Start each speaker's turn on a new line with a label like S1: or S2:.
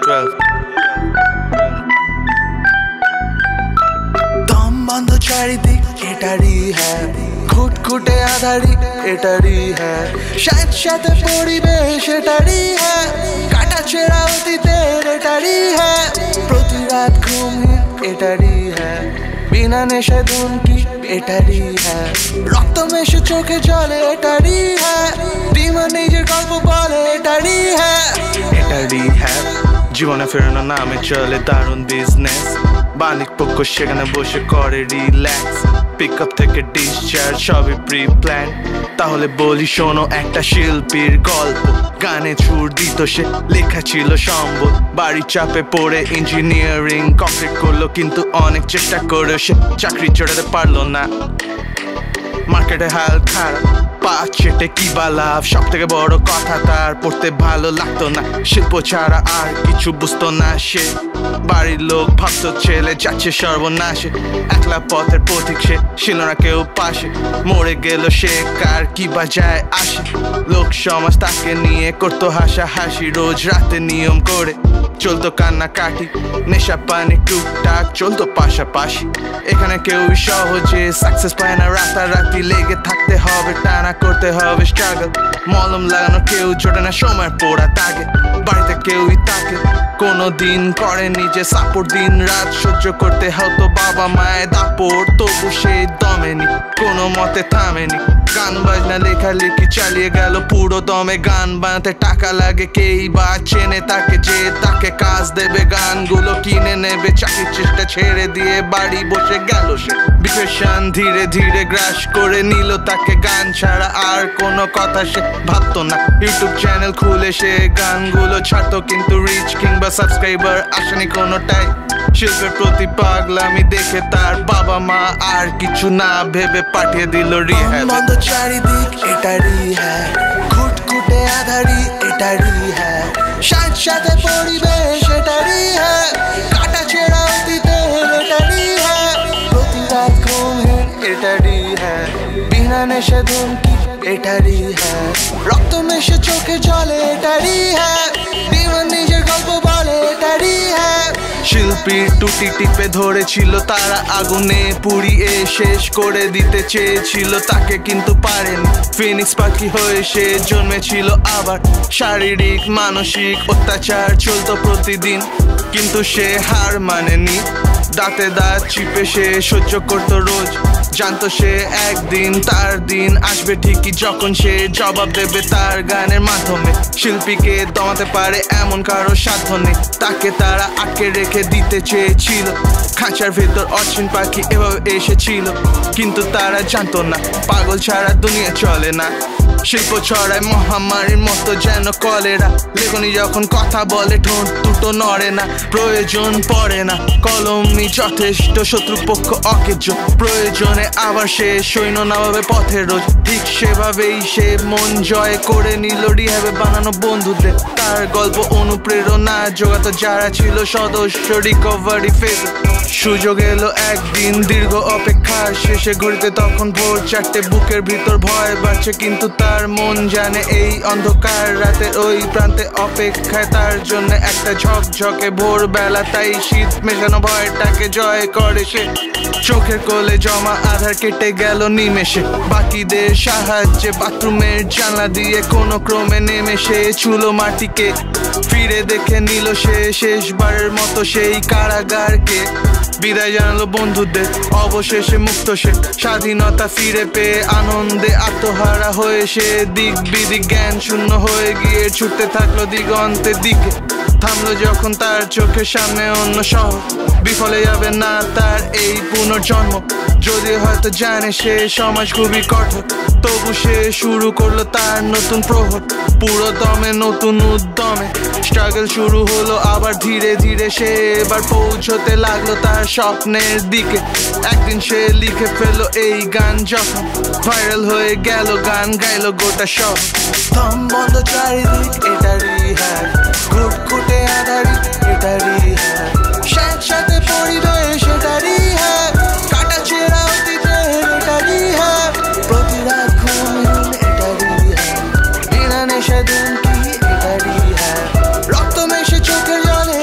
S1: 12
S2: দম বন্ধ চারিদিক এটারই হ্যাঁ, খুটখুটে আধারি এটারই হ্যাঁ, সাথে পরিবেশ এটারই হ্যাঁ, কাটা ছেঁড়া অতীতের এটারই হ্যাঁ, প্রতি রাত ঘুমহীন এটারই হ্যাঁ, বিনা নেশে দুমকি এটারই হ্যাঁ, রক্ত মেশে চোখে জলে এটারই হ্যাঁ, ডিমা নিজের গল্প বলে এটারই হ্যাঁ,
S1: এটারই হ্যাঁ। জীবনে ফেরানো নামে চলে দারুণ বিজনেস, মালিক পক্ষ সেখানে বসে করে রিল্যাক্স, পিক আপ থেকে ডিসচার্জ সবই প্রি প্ল্যান। তাহলে বলি শোনো একটা শিল্পীর গল্প, গানে সুর দিত সে, লেখা ছিল সম্বল, বাড়ির চাপে পড়ে ইঞ্জিনিয়ারিং কমপ্লিট করলো, কিন্তু অনেক চেষ্টা করে সে চাকরি চড়াতে পারলো না। মার্কেটে হাল খারাপ, পাঁচ চেটে কি বা লাভ, সব থেকে বড় কথা তার পড়তে ভালো লাগতো না, শিল্প ছাড়া আর কিছু বুঝতো না সে। বাড়ির লোক ভাবতো ছেলে যাচ্ছে সর্বনাশে, একলা পথের পথিক সে, ছিল না কেউ পাশে, মরে গেল সে কার কি বা যায় আসে। লোক সমাজ তাকে নিয়ে করতো হাসাহাসি, রোজ রাতে নিয়ম করে চলতো কান্নাকাটি, নেশা পানি টুকটাক চলতো পাশাপাশি। এখানে কেউই সহজে সাকসেস পায় না, রাতারাতি লেগে থাকতে হবে, টানা করতে হবে স্ট্রাগল, মলম লাগানো কেউ জোটে না সময় পোড়া তাকে, বাড়িতে কেউই তাকে কোনো দিন করেনি যে সাপোর্ট, দিন রাত সহ্য করতে হতো বাবা মায়ের দাপট, তবু সে দমেনি কোনো মতে থামেনি, গান বাজনা লেখালেখি চালিয়ে গেল পুরো দমে। গান বানাতে টাকা লাগে, কেই বা চেনে তাকে যে তাকে কাজ দেবে, গানগুলো কিনে নেবে, চাকরির চেষ্টা ছেড়ে দিয়ে বাড়ি বসে গেল সে। ডিপ্রেশন ধীরে ধীরে গ্রাস করে নিল তাকে, গান ছাড়া আর কোনো কথা সে ভাবতো না। ইউটিউব চ্যানেল খুলে সে গানগুলো ছাড়তো, কিন্তু রিচ কিংবা সাবস্ক্রাইবার আসেনি কোনোটাই। শিল্পের প্রতি পাগলামি দেখে তার বাবা মা আর কিছু না ভেবে পাঠিয়ে দিল রিহ্যাব।
S2: বন্ধ চারিদিক এটারই হ্যাঁ, খুটখুটে আধারি এটারই হ্যাঁ, সাথে পরিবেশ এটারই হ্যাঁ, কাটা ছেঁড়া অতীতের এটারই হ্যাঁ, প্রতি রাত ঘুমহীন এটারই হ্যাঁ, বিনা নেশে ধুমকি এটারই হ্যাঁ, রক্ত মেশে চোখে জলে এটারই হ্যাঁ, ডিমা নিজের গল্প বলে এটারই হ্যাঁ।
S1: শিল্পীর টুটি টিপে ধরেছিল তারা, আগুনে পুড়িয়ে শেষ করে দিতে চেয়েছিল তাকে, কিন্তু পারেনি। ফিনিক্স পাখি হয়ে সে জন্মেছিল আবার, শারীরিক মানসিক অত্যাচার চলতো প্রতিদিন, কিন্তু সে হার মানেনি, দাঁতে দাঁত চিপে সে সহ্য করতো রোজ, জানতো সে একদিন তার দিন আসবে ঠিকই, যখন সে জবাব দেবে তার গানের মাধ্যমে। শিল্পীকে দমাতে পারে এমন কারো সাধ্য নেই, তাকে তারা আটকে রেখে দিতে চেয়েছিল, খাঁচার ভেতর অচিন পাখি এভাবে এসেছিল, কিন্তু তারা জানতো না পাগল ছাড়া দুনিয়া চলে না। শিল্প ছড়ায় মহামারীর মতো যেন কলেরা, লেখনি যখন কথা বলে ঠোঁট দুটো নড়ে না, প্রয়োজন পড়ে না কলমই যথেষ্ট, শত্রুপক্ষ অকেজ, প্রয়োজনে আবার সে সৈন্য নামাবে পথের রোজ, ঠিক সেভাবেই সে মন জয় করে নিল রিহ্যাবে বানানো বন্ধুদের। তার গল্প অনুপ্রেরণা জোগাতো যারা ছিল সদস্য রিকভারি ফেজ। সুযোগ এলো একদিন দীর্ঘ অপেক্ষার শেষে, ঘড়িতে তখন ভোর 4টে, বুকের ভিতর ভয় বাড়ছে, কিন্তু তার মন জানে এই অন্ধকার রাতে ওই প্রান্তে অপেক্ষায় তার জন্য একটা ঝকঝকে ভোরবেলা, তাই শীত মেশানো ভয়টাকে জয় করে সে। চোখের কোলে জমা আধার কেটে গেল নিমেষে, বাকিদের সাহায্যে বাথরুমের জানলা দিয়ে কোনো ক্রমে নেমে সে ছুলো মাটিকে, ফিরে দেখে নিল সে শেষবারের মতো সেই কারাগারকে, বিদায় জানালো বন্ধুদের, অবশেষে মুক্ত সে, স্বাধীনতা ফিরে পেয়ে আনন্দে আত্মহারা হয়ে সে দিক বিদিক জ্ঞান শূন্য হয়ে গিয়ে ছুটতে থাকলো দিগন্তের দিকে। থামলো যখন তার চোখের সামনে অন্য শহর, বিফলে যাবে না তার এই পুনর্জন্ম, যদি হয়তো জানে সে সমাজ খুবই কঠোর, তবু সে শুরু করলো তার নতুন প্রহর, পুরো দমে নতুন উদ্যমে স্ট্রাগল শুরু হলো আবার ধীরে ধীরে, সে এবার পৌঁছতে লাগলো তার স্বপ্নের দিকে। একদিন সে লিখে ফেললো এই গান, যখন ভাইরাল হয়ে গেল গান গাইলো গোটা সব।
S2: দম বন্ধ চারিদিক এটারই হ্যাঁ, খুটখুটে আধারি এটারই হ্যাঁ, সাথে পরিবেশ এটারই হ্যাঁ, কাটা ছেঁড়া অতীতের এটারই হ্যাঁ, প্রতি রাত ঘুমহীন এটারই হ্যাঁ, বিনা নেশা দুমকি এটারই হ্যাঁ, রক্ত মেশে চোখের জলে